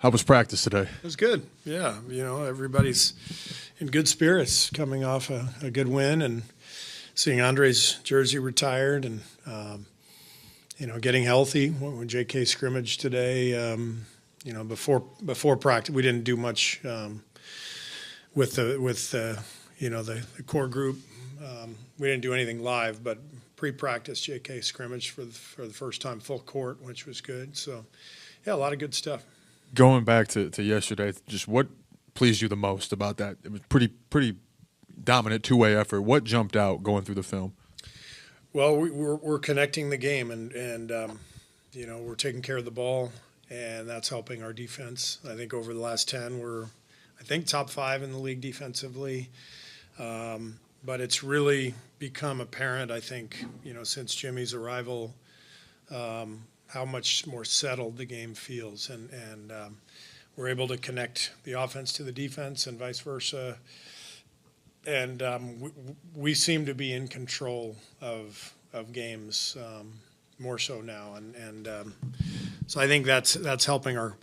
How was practice today? It was good. Yeah, everybody's in good spirits coming off a good win and seeing Andre's jersey retired and, getting healthy. When JK scrimmaged today, before practice, we didn't do much with the core group. We didn't do anything live, but pre-practice JK scrimmaged for the first time full court, which was good. So, yeah, a lot of good stuff. Going back to yesterday, just what pleased you the most about that? It was pretty dominant two-way effort. What jumped out going through the film? Well, we're connecting the game, and we're taking care of the ball, and that's helping our defense. I think over the last 10, we're top 5 in the league defensively. But it's really become apparent, I think, since Jimmy's arrival, how much more settled the game feels, and we're able to connect the offense to the defense and vice versa. And we seem to be in control of games more so now, and so I think that's helping our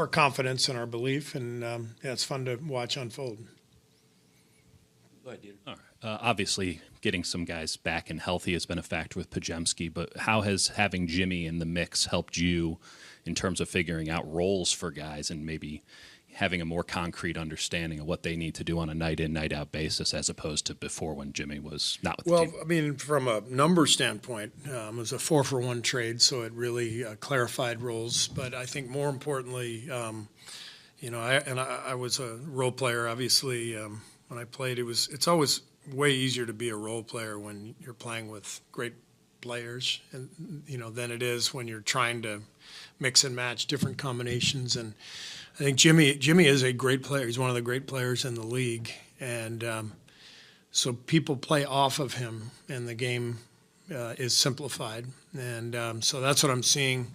confidence and our belief, and it's fun to watch unfold. Go ahead, Dieter. All right. Obviously, getting some guys back and healthy has been a factor with Podziemski, but how has having Jimmy in the mix helped you in terms of figuring out roles for guys and maybe having a more concrete understanding of what they need to do on a night-in, night-out basis as opposed to before when Jimmy was not with the team? Well, I mean, from a number standpoint, it was a 4-for-1 trade, so it really clarified roles. But I think more importantly, I was a role player, obviously. When I played, it's always way easier to be a role player when you're playing with great players, and than it is when you're trying to mix and match different combinations. And I think Jimmy is a great player. He's one of the great players in the league, and so people play off of him, and the game is simplified. And so that's what I'm seeing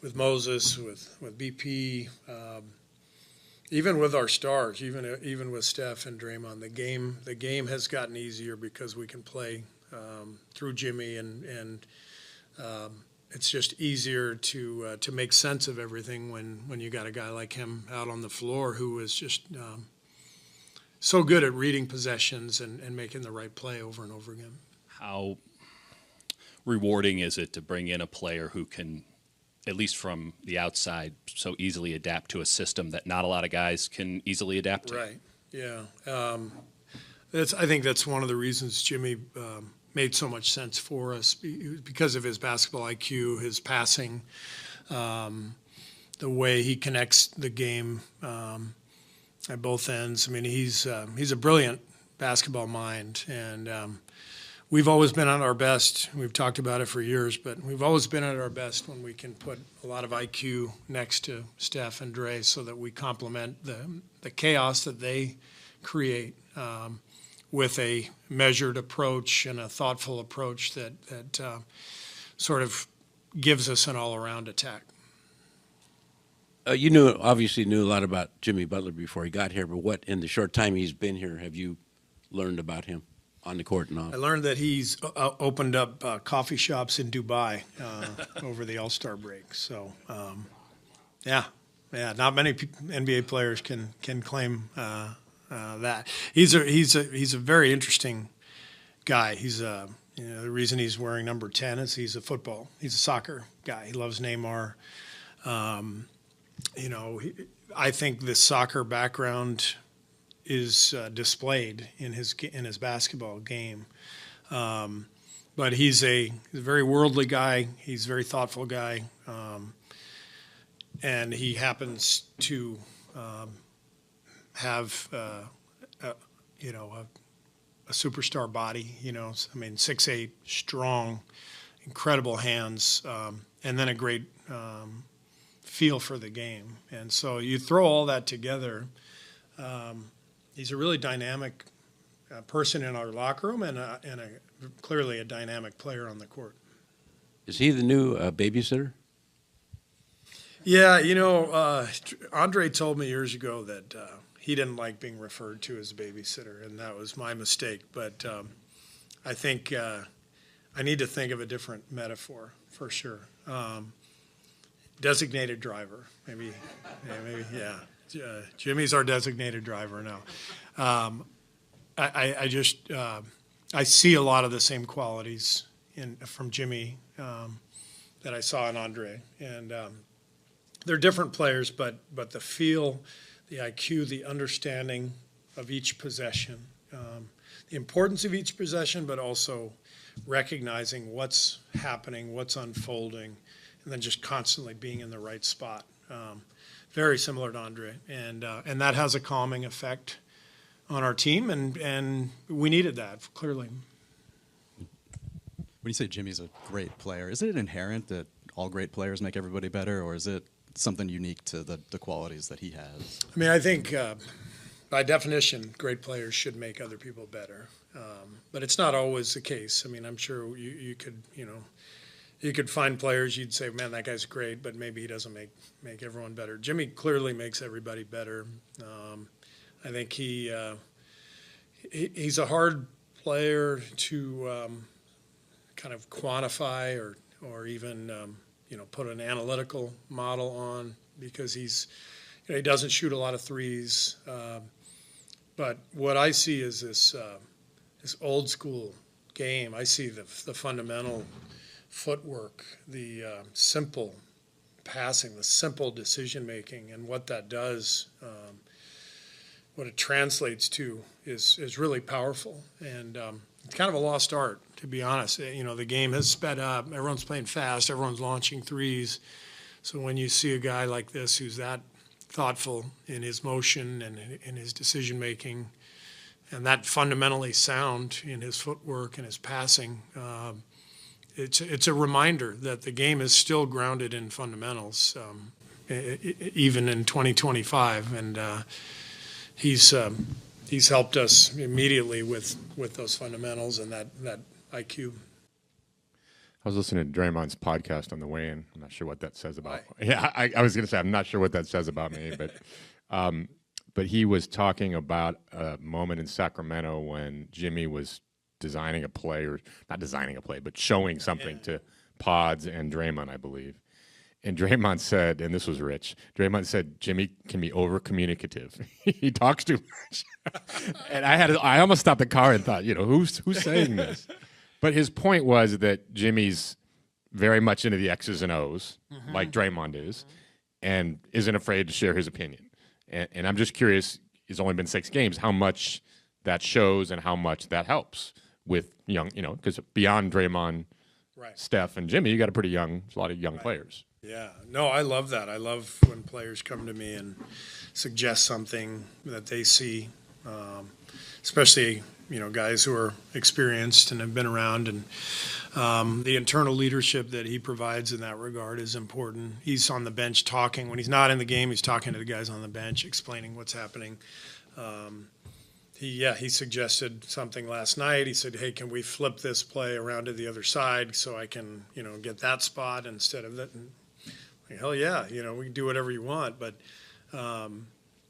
with Moses, with BP. Even with our stars, even with Steph and Draymond, the game has gotten easier because we can play through Jimmy, and it's just easier to make sense of everything when you got a guy like him out on the floor who is just so good at reading possessions and making the right play over and over again. How rewarding is it to bring in a player who can, at least from the outside, so easily adapt to a system that not a lot of guys can easily adapt to? Right. Yeah. I think that's one of the reasons Jimmy made so much sense for us, because of his basketball IQ, his passing, the way he connects the game at both ends. I mean, he's a brilliant basketball mind, and we've always been at our best. We've talked about it for years, but we've always been at our best when we can put a lot of IQ next to Steph and Dray so that we complement the chaos that they create with a measured approach and a thoughtful approach that sort of gives us an all-around attack. You obviously knew a lot about Jimmy Butler before he got here, but what, in the short time he's been here, have you learned about him on the court and off? I learned that he's opened up coffee shops in Dubai over the All-Star break. So, yeah, not many NBA players can claim that. He's a very interesting guy. He's the reason he's wearing number 10 is he's a soccer guy. He loves Neymar. I think the soccer background is displayed in his basketball game, but he's a very worldly guy. He's a very thoughtful guy, and he happens to have a superstar body. I mean, 6'8", strong, incredible hands, and then a great feel for the game. And so you throw all that together. He's a really dynamic person in our locker room, and clearly a dynamic player on the court. Is he the new babysitter? Yeah, Andre told me years ago that he didn't like being referred to as a babysitter, and that was my mistake. But I think I need to think of a different metaphor for sure. designated driver. Maybe, yeah. Jimmy's our designated driver now. I see a lot of the same qualities from Jimmy that I saw in Andre, and they're different players, but the feel, the IQ, the understanding of each possession, the importance of each possession, but also recognizing what's happening, what's unfolding, and then just constantly being in the right spot. Very similar to Andre, and that has a calming effect on our team, and we needed that, clearly. When you say Jimmy's a great player, is it inherent that all great players make everybody better, or is it something unique to the qualities that he has? I mean, I think by definition, great players should make other people better, but it's not always the case. I mean, I'm sure you could find players you'd say, man, that guy's great, but maybe he doesn't make everyone better. Jimmy clearly makes everybody better. I think he's a hard player to kind of quantify or even put an analytical model on, because he doesn't shoot a lot of threes. But what I see is this old school game. I see the fundamental footwork, the simple passing, the simple decision making, and what that does. What it translates to is really powerful, and it's kind of a lost art, to be honest. The game has sped up. Everyone's playing fast. Everyone's launching threes. So when you see a guy like this who's that thoughtful in his motion and in his decision making, and that fundamentally sound in his footwork and his passing, it's a reminder that the game is still grounded in fundamentals, even in 2025, and he's helped us immediately with those fundamentals and that IQ. I was listening to Draymond's podcast on the way in. I'm not sure what that says about. Why? Yeah, I was going to say I'm not sure what that says about me, but he was talking about a moment in Sacramento when Jimmy was designing a play, or not designing a play, but showing something to Pods and Draymond, I believe. And Draymond said, and this was rich, Draymond said, Jimmy can be over-communicative. He talks too much. And I almost stopped the car and thought, who's saying this? But his point was that Jimmy's very much into the X's and O's, like Draymond is, and isn't afraid to share his opinion. And I'm just curious, it's only been 6 games, how much that shows and how much that helps with young, because beyond Draymond, Right. Steph, and Jimmy, you got a lot of young players. Yeah, no, I love that. I love when players come to me and suggest something that they see, especially guys who are experienced and have been around, and the internal leadership that he provides in that regard is important. He's on the bench talking. When he's not in the game, he's talking to the guys on the bench, explaining what's happening. He suggested something last night. He said, hey, can we flip this play around to the other side so I can, get that spot instead of that? And, hell yeah, we can do whatever you want. But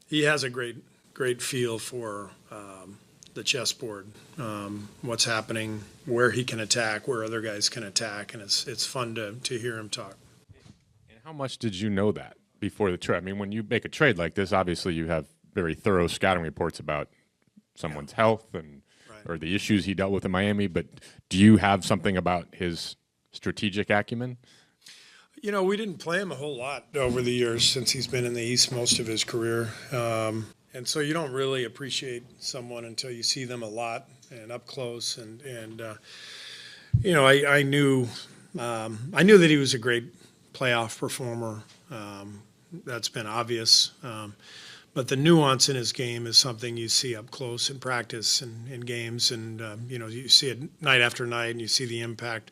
he has a great feel for the chessboard, what's happening, where he can attack, where other guys can attack, and it's fun to hear him talk. And how much did you know that before the trade? I mean, when you make a trade like this, obviously you have very thorough scouting reports about someone's health and or the issues he dealt with in Miami, but do you have something about his strategic acumen? We didn't play him a whole lot over the years since he's been in the East most of his career. And so you don't really appreciate someone until you see them a lot and up close. And I knew that he was a great playoff performer. That's been obvious. But the nuance in his game is something you see up close in practice and in games, and you see it night after night, and you see the impact.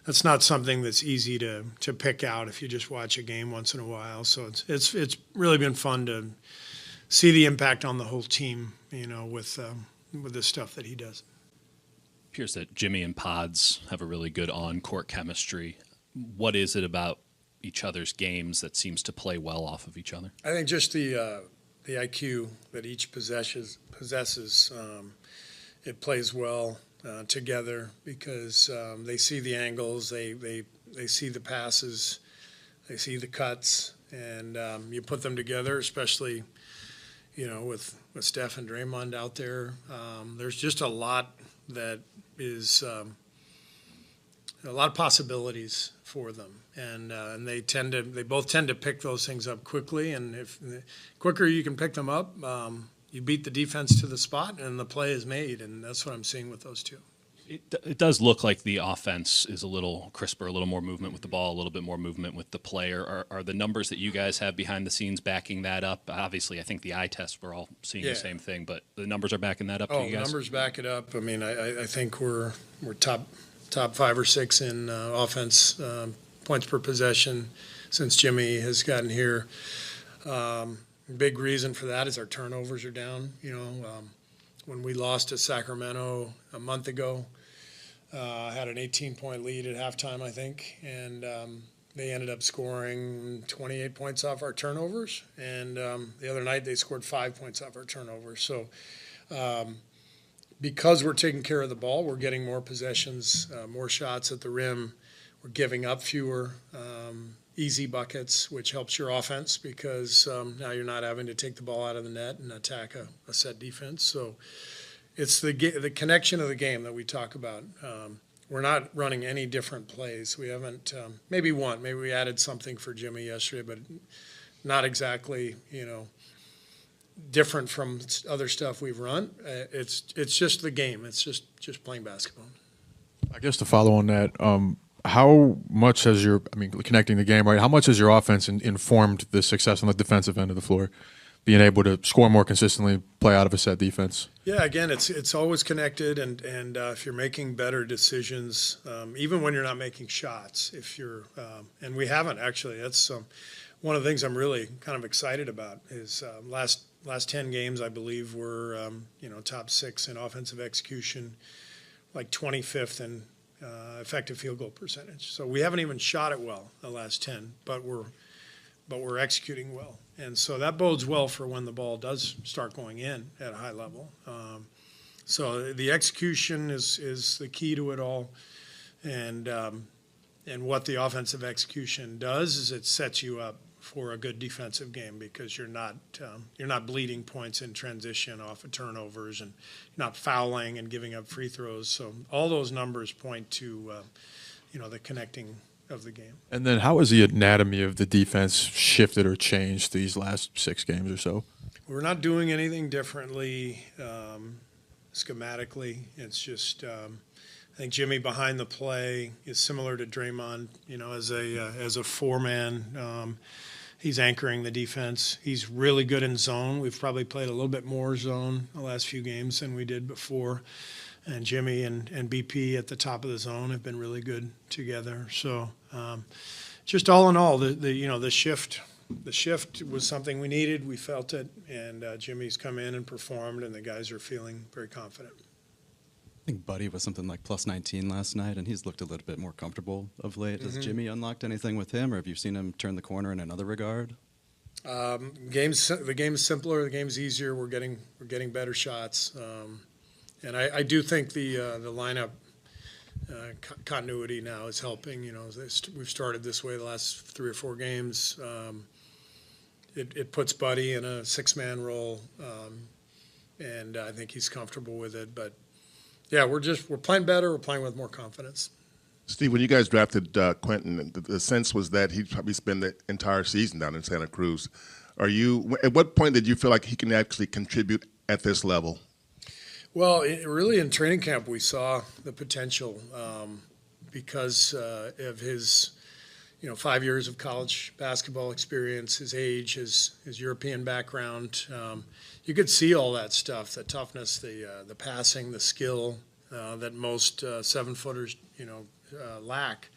That's not something that's easy to pick out if you just watch a game once in a while. So it's really been fun to see the impact on the whole team, with the stuff that he does. It appears that Jimmy and Pods have a really good on-court chemistry. What is it about each other's games that seems to play well off of each other? I think just the IQ that each possesses, it plays well together because they see the angles, they see the passes, they see the cuts, and you put them together, especially, with Steph and Draymond out there. There's just a lot that is a lot of possibilities for them, and they both tend to pick those things up quickly, and if the quicker you can pick them up, you beat the defense to the spot, and the play is made, and that's what I'm seeing with those two. It does look like the offense is a little crisper, a little more movement with the ball, a little bit more movement with the player. Are the numbers that you guys have behind the scenes backing that up? Obviously, I think the eye test, we're all seeing the same thing, but the numbers are backing that up to you guys? Numbers back it up. I mean, I think we're top 5 or 6 in offense, points per possession since Jimmy has gotten here. Big reason for that is our turnovers are down. When we lost to Sacramento a month ago, had an 18-point lead at halftime, I think, and they ended up scoring 28 points off our turnovers. And the other night they scored 5 points off our turnovers. So because we're taking care of the ball, we're getting more possessions, more shots at the rim. We're giving up fewer easy buckets, which helps your offense because now you're not having to take the ball out of the net and attack a set defense. So it's the connection of the game that we talk about. We're not running any different plays. We haven't, maybe we added something for Jimmy yesterday, but not exactly, different from other stuff we've run. It's just the game. It's just playing basketball. I guess to follow on that, how much has connecting the game, right? How much has your offense informed the success on the defensive end of the floor, being able to score more consistently, play out of a set defense? Yeah, again, it's always connected, and if you're making better decisions, even when you're not making shots, and we haven't actually. That's one of the things I'm really kind of excited about is last 10 games, I believe, we're top 6 in offensive execution, like 25th in effective field goal percentage. So we haven't even shot it well the last 10, but we're executing well. And so that bodes well for when the ball does start going in at a high level. So the execution is the key to it all. And what the offensive execution does is it sets you up for a good defensive game because you're not bleeding points in transition off of turnovers, and you're not fouling and giving up free throws. So all those numbers point to the connecting of the game. And then how has the anatomy of the defense shifted or changed these last 6 games or so? We're not doing anything differently schematically. It's just I think Jimmy behind the play is similar to Draymond, as a 4-man. He's anchoring the defense. He's really good in zone. We've probably played a little bit more zone the last few games than we did before. And Jimmy and BP at the top of the zone have been really good together. So just all in all, the shift was something we needed. We felt it, and Jimmy's come in and performed, and the guys are feeling very confident. I think Buddy was something like plus 19 last night, and he's looked a little bit more comfortable of late. Has Jimmy unlocked anything with him, or have you seen him turn the corner in another regard? The game's simpler. The game's easier. We're getting better shots, and I do think the lineup continuity now is helping. We've started this way the last 3 or 4 games. It puts Buddy in a 6-man role, and I think he's comfortable with it. But yeah, we're playing better. We're playing with more confidence. Steve, when you guys drafted Quentin, the sense was that he'd probably spend the entire season down in Santa Cruz. At what point did you feel like he can actually contribute at this level? Well, really in training camp we saw the potential because of his 5 years of college basketball experience, his age, his European background. You could see all that stuff, the toughness, the passing, the skill that most 7-footers, lack.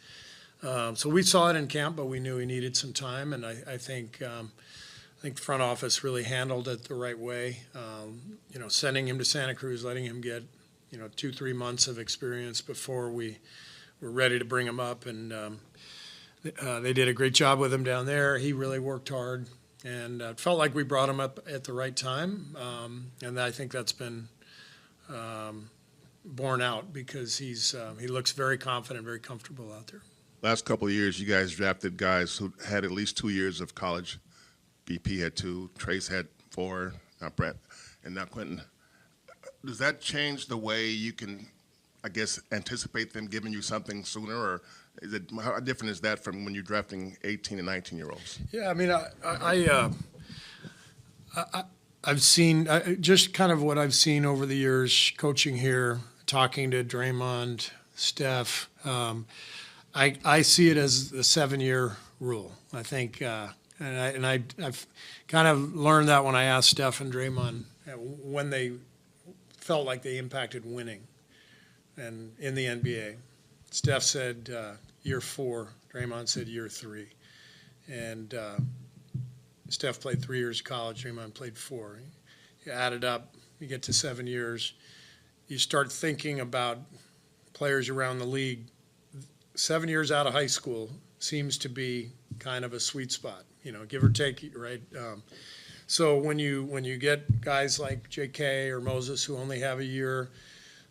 So we saw it in camp, but we knew he needed some time, and I think the front office really handled it the right way. Sending him to Santa Cruz, letting him get 2-3 months of experience before we were ready to bring him up, and they did a great job with him down there. He really worked hard, and it felt like we brought him up at the right time, and I think that's been borne out because he looks very confident, very comfortable out there. last couple of years, you guys drafted guys who had at least 2 years of college. BP had 2, Trace had 4, Brett, and now Quentin. Does that change the way you can, I guess, anticipate them giving you something sooner, or how different is that from when you're drafting 18 and 19-year-olds? Yeah, I mean, I've seen just kind of what I've seen over the years coaching here, talking to Draymond, Steph. I see it as the 7-year rule. I think, I've kind of learned that when I asked Steph and Draymond when they felt like they impacted winning, and in the NBA, Steph said year 4, Draymond said year 3, and Steph played 3 years of college, Draymond played 4. You add it up, you get to 7 years. You start thinking about players around the league. 7 years out of high school seems to be kind of a sweet spot, give or take, right? So when you get guys like J.K. or Moses who only have a year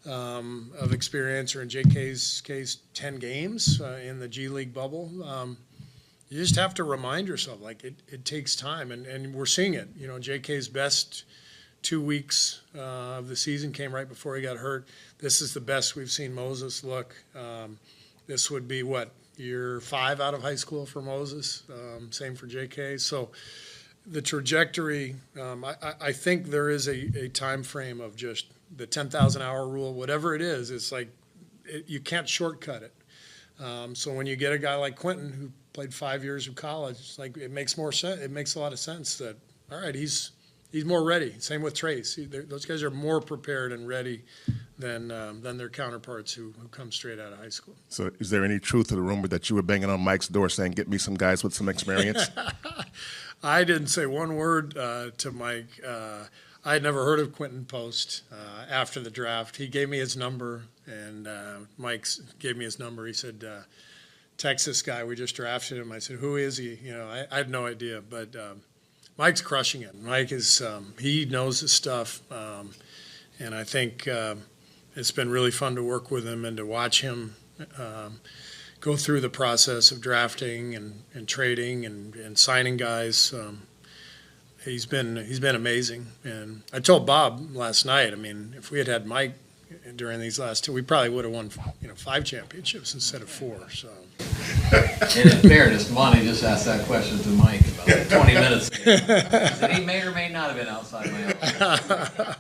of experience, or in J.K.'s case, 10 games in the G League bubble, you just have to remind yourself, like, it takes time, and we're seeing it. J.K.'s best 2 weeks of the season came right before he got hurt. This is the best we've seen Moses look. This would be, year 5 out of high school for Moses, same for J.K. So the trajectory, I think there is a time frame of just the 10,000-hour rule, whatever it is. It's like you can't shortcut it. So when you get a guy like Quentin who played 5 years of college, it's like it makes more sense. It makes a lot of sense that, all right, he's more ready. Same with Trace. Those guys are more prepared and ready than their counterparts who come straight out of high school. So is there any truth to the rumor that you were banging on Mike's door saying, get me some guys with some experience? I didn't say one word to Mike. I had never heard of Quentin Post after the draft. He gave me his number, and Mike gave me his number. He said, Texas guy, we just drafted him. I said, who is he? I had no idea, but Mike's crushing it. Mike is, he knows his stuff, and I think it's been really fun to work with him and to watch him go through the process of drafting and trading and signing guys. He's been amazing. And I told Bob last night, I mean, if we had had Mike during these last 2, we probably would have won 5 championships instead of 4. So. And in fairness, Monty just asked that question to Mike about 20 minutes ago. He said he may or may not have been outside my office.